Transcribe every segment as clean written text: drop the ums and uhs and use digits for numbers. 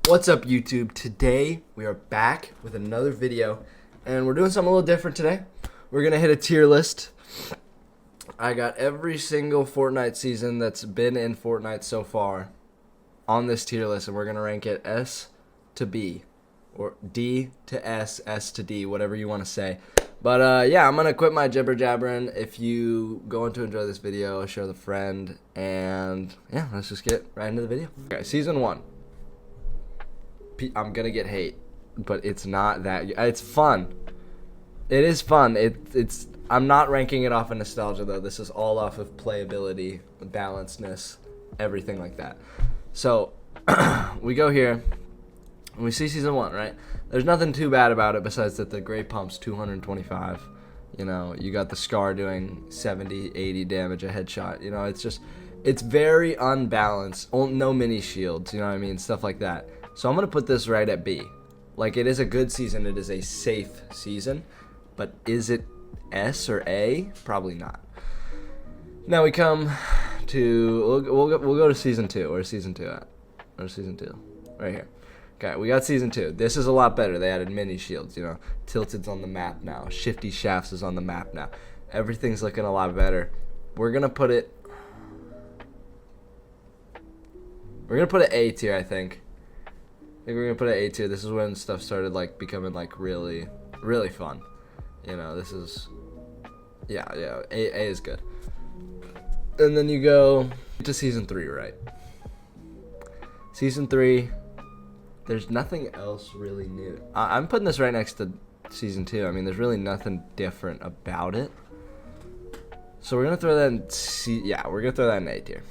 What's up, YouTube? Today we are back with another video, and we're doing something a little different today. We're gonna hit a tier list. I got every single Fortnite season that's been in Fortnite so far on this tier list, and we're gonna rank it S to B, or D to S, S to D, whatever you want to say. But yeah, I'm gonna quit my jibber jabbering. If you going to enjoy this video, share with a friend, and yeah, let's just get right into the video. Okay, season 1. I'm gonna get hate, but it's not that. It's fun. It is fun. It's. I'm not ranking it off of nostalgia though. This is all off of playability, balancedness, everything like that. So we go here, and we see season 1. Right? There's nothing too bad about it besides that the Great Pump's 225. You know, you got the Scar doing 70, 80 damage a headshot. You know, it's very unbalanced. No mini shields. You know what I mean? Stuff like that. So I'm going to put this right at B. Like, it is a good season. It is a safe season. But is it S or A? Probably not. Now we come to... We'll go to Season 2. Where's Season 2 at? Where's Season 2? Right here. Okay, we got Season 2. This is a lot better. They added mini shields, you know. Tilted's on the map now. Shifty Shafts is on the map now. Everything's looking a lot better. We're going to put it... We're going to put it A tier, I think. I think we're gonna put it A tier. This is when stuff started like becoming like really fun. You know, this is A is good. And then you go to season 3, right? Season 3, there's nothing else really new. I'm putting this right next to season 2. I mean, there's really nothing different about it. So we're gonna throw that in we're gonna throw that in A tier.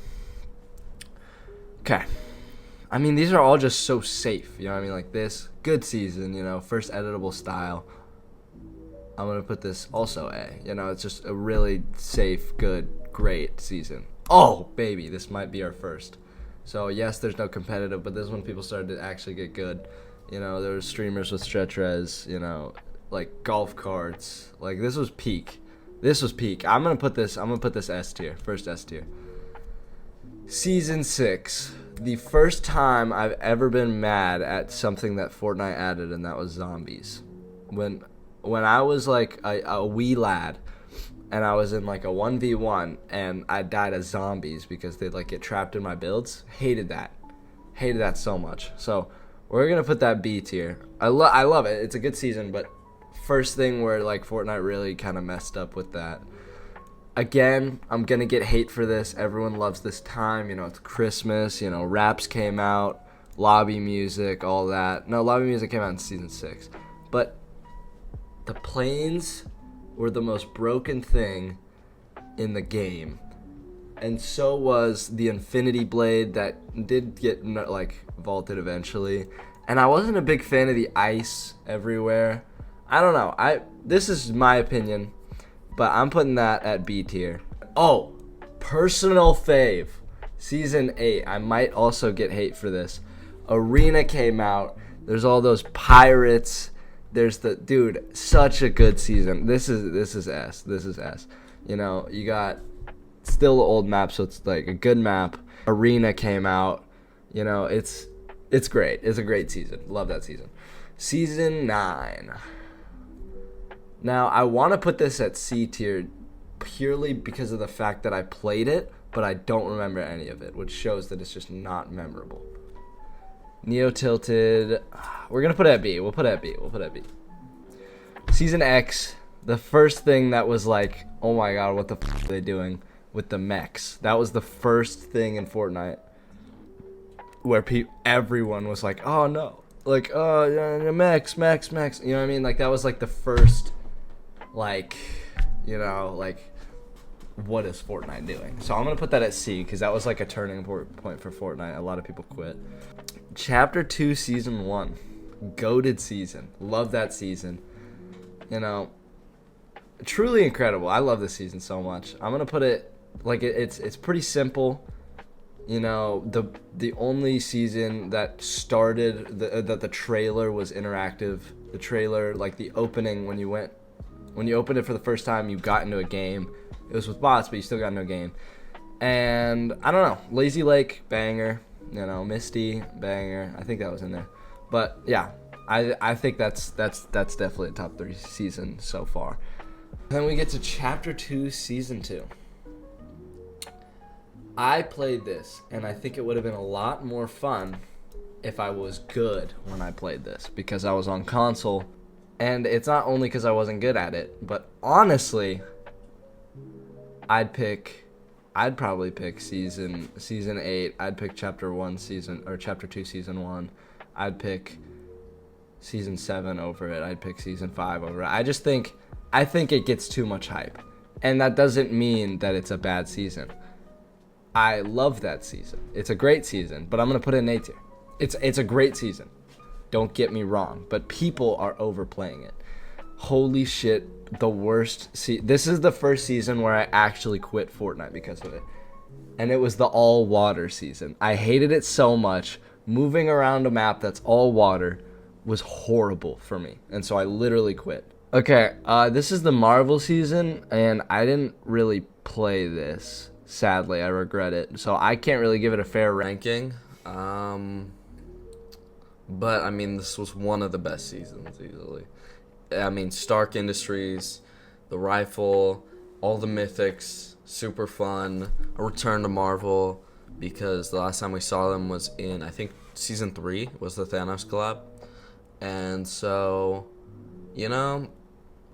Okay. I mean, these are all just so safe, you know what I mean? Like this, good season, you know, first editable style. I'm going to put this also A. You know, it's just a really safe, good, great season. Oh, baby, this might be our first. So, yes, there's no competitive, but this is when people started to actually get good. You know, there were streamers with stretch res, you know, like golf carts. Like, this was peak. This was peak. I'm going to put this S tier, first S tier. Season 6. The first time I've ever been mad at something that Fortnite added, and that was zombies. When I was like a wee lad, and I was in like a 1v1, and I died as zombies because they'd like get trapped in my builds. Hated that so much. So we're gonna put that B tier. I love it. It's a good season, but first thing where like Fortnite really kind of messed up with that. Again, I'm going to get hate for this. Everyone loves this time. You know, it's Christmas. You know, raps came out, lobby music, all that. No, lobby music came out in Season 6. But the planes were the most broken thing in the game. And so was the Infinity Blade that did get, like, vaulted eventually. And I wasn't a big fan of the ice everywhere. I don't know. This is my opinion. But I'm putting that at B tier. Oh, personal fave. Season 8. I might also get hate for this. Arena came out. There's all those pirates. There's the dude, such a good season. This is S. This is S. You know, you got still the old map, so it's like a good map. Arena came out. You know, it's great. It's a great season. Love that season. Season 9. Now, I want to put this at C tier purely because of the fact that I played it, but I don't remember any of it, which shows that it's just not memorable. Neo Tilted, we're going to put it at B. We'll put it at B. Season X, the first thing that was like, oh my god, what the f are they doing with the mechs? That was the first thing in Fortnite where everyone was like, oh no. Like, oh, mechs. You know what I mean? Like, that was like the first... Like, you know, like, what is Fortnite doing? So I'm going to put that at C because that was like a turning point for Fortnite. A lot of people quit. Chapter 2, Season 1. Goated season. Love that season. You know, truly incredible. I love this season so much. I'm going to put it, like, it's pretty simple. You know, the only season that started, that the trailer was interactive. The trailer, like the opening when you opened it for the first time, you got into a game. It was with bots, but you still got into a game. And I don't know, Lazy Lake, banger. You know, Misty, banger. I think that was in there. But yeah, I think that's definitely a top 3 season so far. Then we get to Chapter 2, Season 2. I played this, and I think it would have been a lot more fun if I was good when I played this, because I was on console, and it's not only because I wasn't good at it, but honestly, I'd probably pick season 8. I'd pick Chapter 2 Season 1. I'd pick Season 7 over it. I'd pick Season 5 over it. I think it gets too much hype, and that doesn't mean that it's a bad season. I love that season. It's a great season, but I'm gonna put it in A tier. It's a great season. Don't get me wrong, but people are overplaying it. Holy shit, the worst. This is the first season where I actually quit Fortnite because of it, and it was the all water season. I hated it so much. Moving around a map that's all water was horrible for me, and so I literally quit. Okay, this is the Marvel season, and I didn't really play this. Sadly, I regret it. So I can't really give it a fair ranking. But, I mean, this was one of the best seasons, easily. I mean, Stark Industries, the rifle, all the mythics, super fun. A return to Marvel, because the last time we saw them was in, I think, Season 3 was the Thanos collab. And so, you know,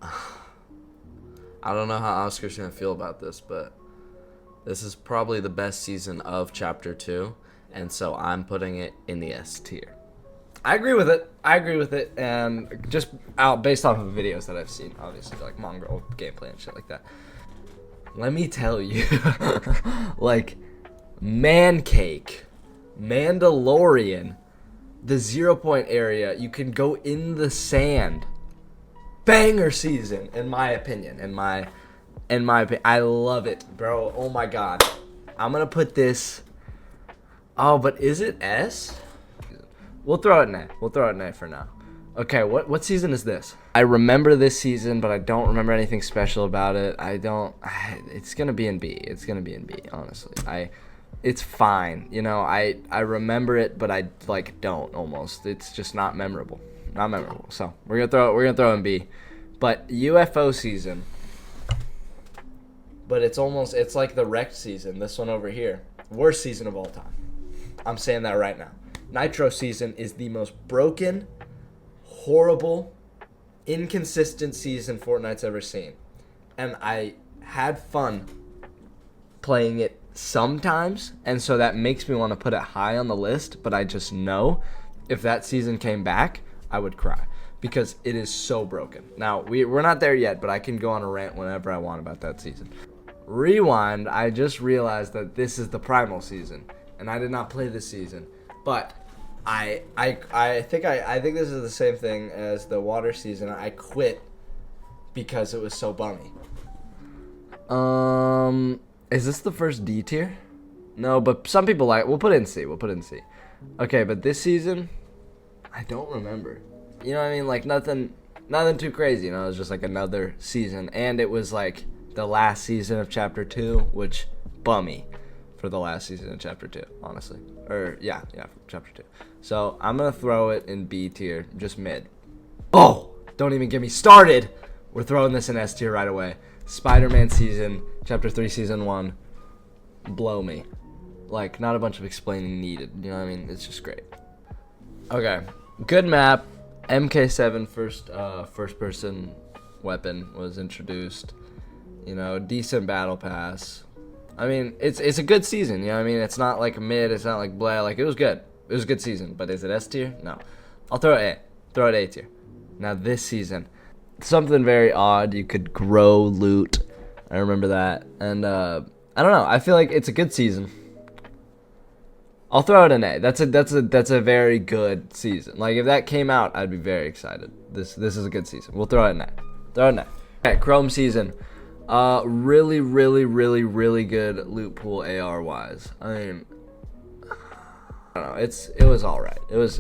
I don't know how Oscar's going to feel about this, but this is probably the best season of Chapter 2, and so I'm putting it in the S tier. I agree with it, and just based off of videos that I've seen, obviously, like Mongrel gameplay and shit like that. Let me tell you, like, Man Cake, Mandalorian, the 0 point area, you can go in the sand. Banger season, in my opinion, I love it, bro. Oh my god. I'm gonna put this. Oh, but is it S? We'll throw it in A. We'll throw it in A for now. Okay, what season is this? I remember this season, but I don't remember anything special about it. It's gonna be in B. It's gonna be in B, honestly. It's fine. You know, I remember it, but I don't almost. It's just not memorable. Not memorable. So we're gonna throw in B. But UFO season. But it's like the wrecked season, this one over here. Worst season of all time. I'm saying that right now. Nitro season is the most broken, horrible, inconsistent season Fortnite's ever seen. And I had fun playing it sometimes, and so that makes me want to put it high on the list, but I just know if that season came back, I would cry. Because it is so broken. Now, we're not there yet, but I can go on a rant whenever I want about that season. Rewind, I just realized that this is the Primal season, and I did not play this season. But I think this is the same thing as the Water season. I quit because it was so bummy. Is this the first D tier? No, but some people we'll put it in C. Okay, but this season, I don't remember. You know what I mean? Like nothing too crazy, you know, it was just like another season, and it was like the last season of Chapter 2, which bummy for the last season of Chapter 2, honestly. Or yeah, Chapter 2. So I'm gonna throw it in B tier, just mid. Oh, don't even get me started. We're throwing this in S tier right away. Spider-Man season, Chapter 3, Season 1. Blow me. Like, not a bunch of explaining needed, you know what I mean? It's just great. Okay, good map. MK7 first person weapon was introduced. You know, decent battle pass. I mean, it's a good season, you know what I mean? It's not like mid, it's not like blah, like it was good. It was a good season, but is it S tier? No. I'll throw it A. Throw it A tier. Now this season, something very odd. You could grow loot. I remember that. And I don't know. I feel like it's a good season. I'll throw it an A. That's a very good season. Like if that came out, I'd be very excited. This is a good season. We'll throw it an A. Throw it an A. Okay, Chrome season. Really good loot pool AR wise. I mean, I don't know. It was all right. It was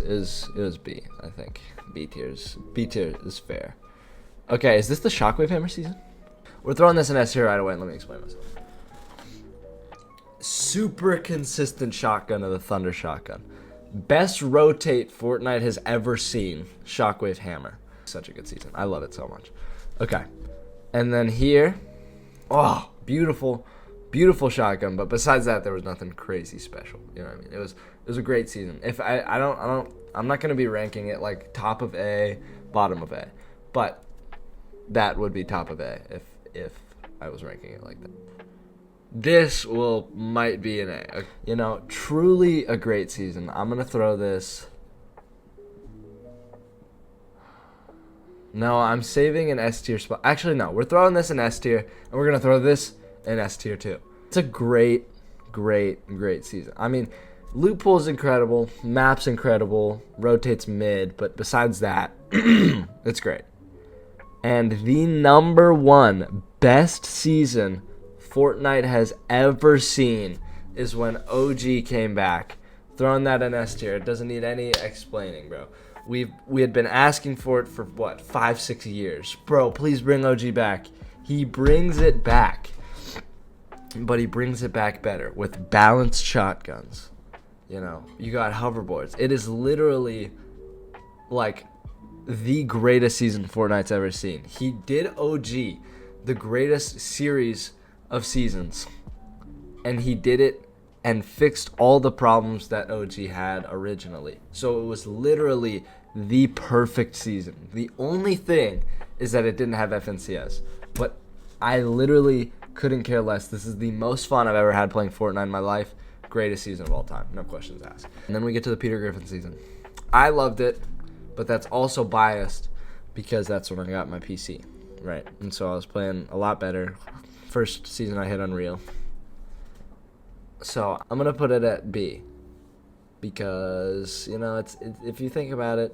B. I think B tier is fair. Okay, is this the Shockwave Hammer season? We're throwing this in S here right away. And let me explain myself. super consistent shotgun of the Thunder Shotgun. Best rotate Fortnite has ever seen. Shockwave Hammer. Such a good season. I love it so much. Okay. And then here, oh, beautiful, beautiful shotgun. But besides that, there was nothing crazy special. You know what I mean? It was a great season. If I'm not gonna be ranking it like top of A, bottom of A, but that would be top of A if I was ranking it like that. This might be an A. You know, truly a great season. I'm gonna throw this. No, I'm saving an S tier spot. Actually, no, we're throwing this in S tier, and we're gonna throw this in S tier too. It's a great, great, great season. I mean, loot pool's incredible, map's incredible, rotates mid, but besides that, it's great. And the number one best season Fortnite has ever seen is when OG came back. Throwing that in S tier. It doesn't need any explaining, bro. We had been asking for it for what, 5-6 years. Bro, please bring OG back. He brings it back. But he brings it back better with balanced shotguns. You know, you got hoverboards. It is literally like the greatest season Fortnite's ever seen. He did OG, the greatest series of seasons, and he did it and fixed all the problems that OG had originally. So it was literally the perfect season. The only thing is that it didn't have FNCS, but I literally couldn't care less. This is the most fun I've ever had playing Fortnite in my life. Greatest season of all time, no questions asked. And then we get to the Peter Griffin season. I loved it, but that's also biased because that's when I got my PC, right? And so I was playing a lot better. First season I hit Unreal. So I'm going to put it at B because, you know, if you think about it,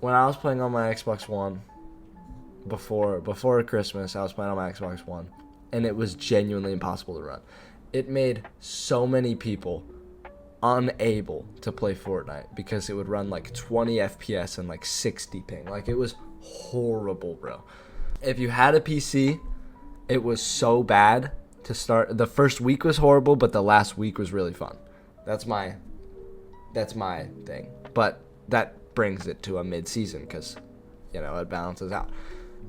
when I was playing on my Xbox One before Christmas, I was playing on my Xbox One, and it was genuinely impossible to run. It made so many people unable to play Fortnite because it would run like 20 FPS and like 60 ping. Like, it was horrible, bro. If you had a PC, it was so bad to start. The first week was horrible, but the last week was really fun. That's my thing. But that brings it to a mid-season because, you know, it balances out.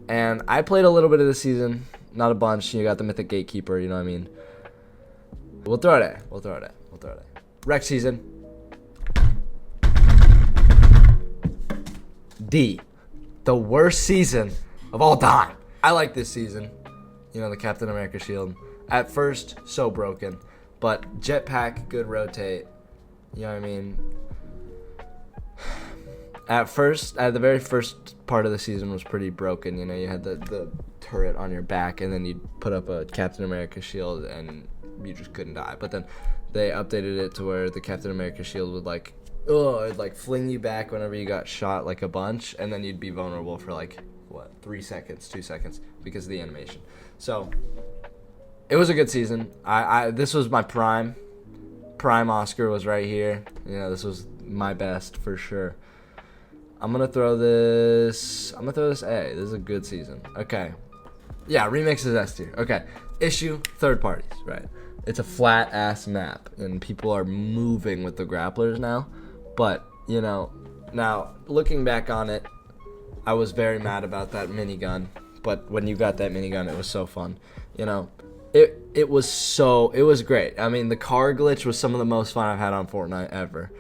And I played a little bit of the season, not a bunch. You got the Mythic Gatekeeper, you know what I mean? We'll throw it A. Rec season. D. The worst season of all time. I like this season. You know, the Captain America shield. At first, so broken. But jetpack, good rotate. You know what I mean? At the very first part of the season was pretty broken. You know, you had the turret on your back, and then you'd put up a Captain America shield, and you just couldn't die. But then they updated it to where the Captain America shield would it'd fling you back whenever you got shot like a bunch, and then you'd be vulnerable for 3 seconds, 2 seconds because of the animation. So it was a good season. This was my prime Oscar was right here. You know, this was my best for sure. I'm gonna throw this A. This is a good season. Okay. Yeah, remix is S tier. Okay. Issue, third parties, right? It's a flat ass map and people are moving with the grapplers now. But, you know, now looking back on it, I was very mad about that minigun. But when you got that minigun, it was so fun. You know, it was great. I mean, the car glitch was some of the most fun I've had on Fortnite ever.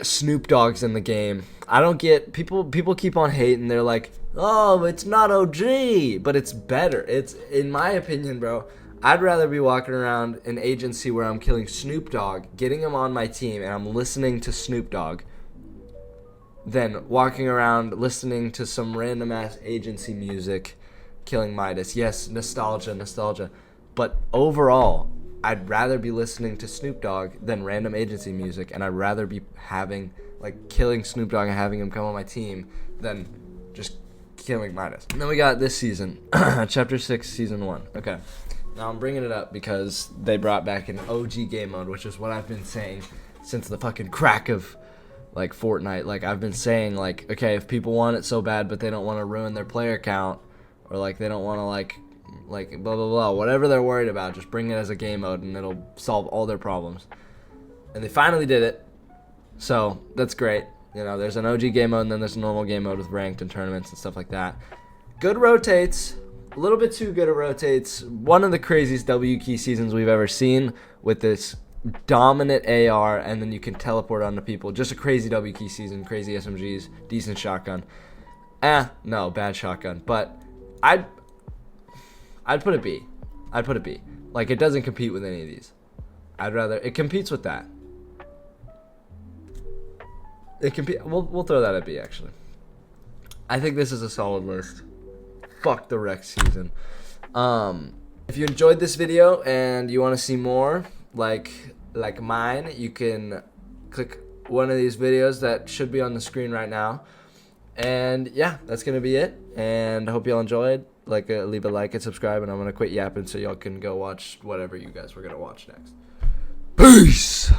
Snoop Dogg's in the game. I don't get people keep on hating. They're like, "Oh, it's not OG, but it's better." It's, in my opinion, bro, I'd rather be walking around an agency where I'm killing Snoop Dogg, getting him on my team, and I'm listening to Snoop Dogg than walking around listening to some random ass agency music killing Midas. Yes, nostalgia. But overall, I'd rather be listening to Snoop Dogg than random agency music, and I'd rather be killing Snoop Dogg and having him come on my team than just killing Midas. And then we got this season, Chapter 6, Season 1. Okay, now I'm bringing it up because they brought back an OG game mode, which is what I've been saying since the fucking crack of Fortnite. I've been saying, okay, if people want it so bad but they don't want to ruin their player count, or they don't want to like blah blah blah, whatever they're worried about, just bring it as a game mode and it'll solve all their problems. And they finally did it, so that's great. You know, there's an OG game mode and then there's a normal game mode with ranked and tournaments and stuff like that. Good rotates, a little bit too good at rotates. One of the craziest W key seasons we've ever seen with this dominant AR, and then you can teleport onto people. Just a crazy W key season, crazy SMGs, decent shotgun. No, bad shotgun. But I'd put a B. I'd put a B. Like, it doesn't compete with any of these. It competes with that. We'll throw that at B, actually. I think this is a solid list. Fuck the Rex season. If you enjoyed this video and you want to see more like mine, you can click one of these videos that should be on the screen right now. And yeah, that's gonna be it. And I hope y'all enjoyed. Leave a like and subscribe, and I'm gonna quit yapping so y'all can go watch whatever you guys were gonna watch next. Peace.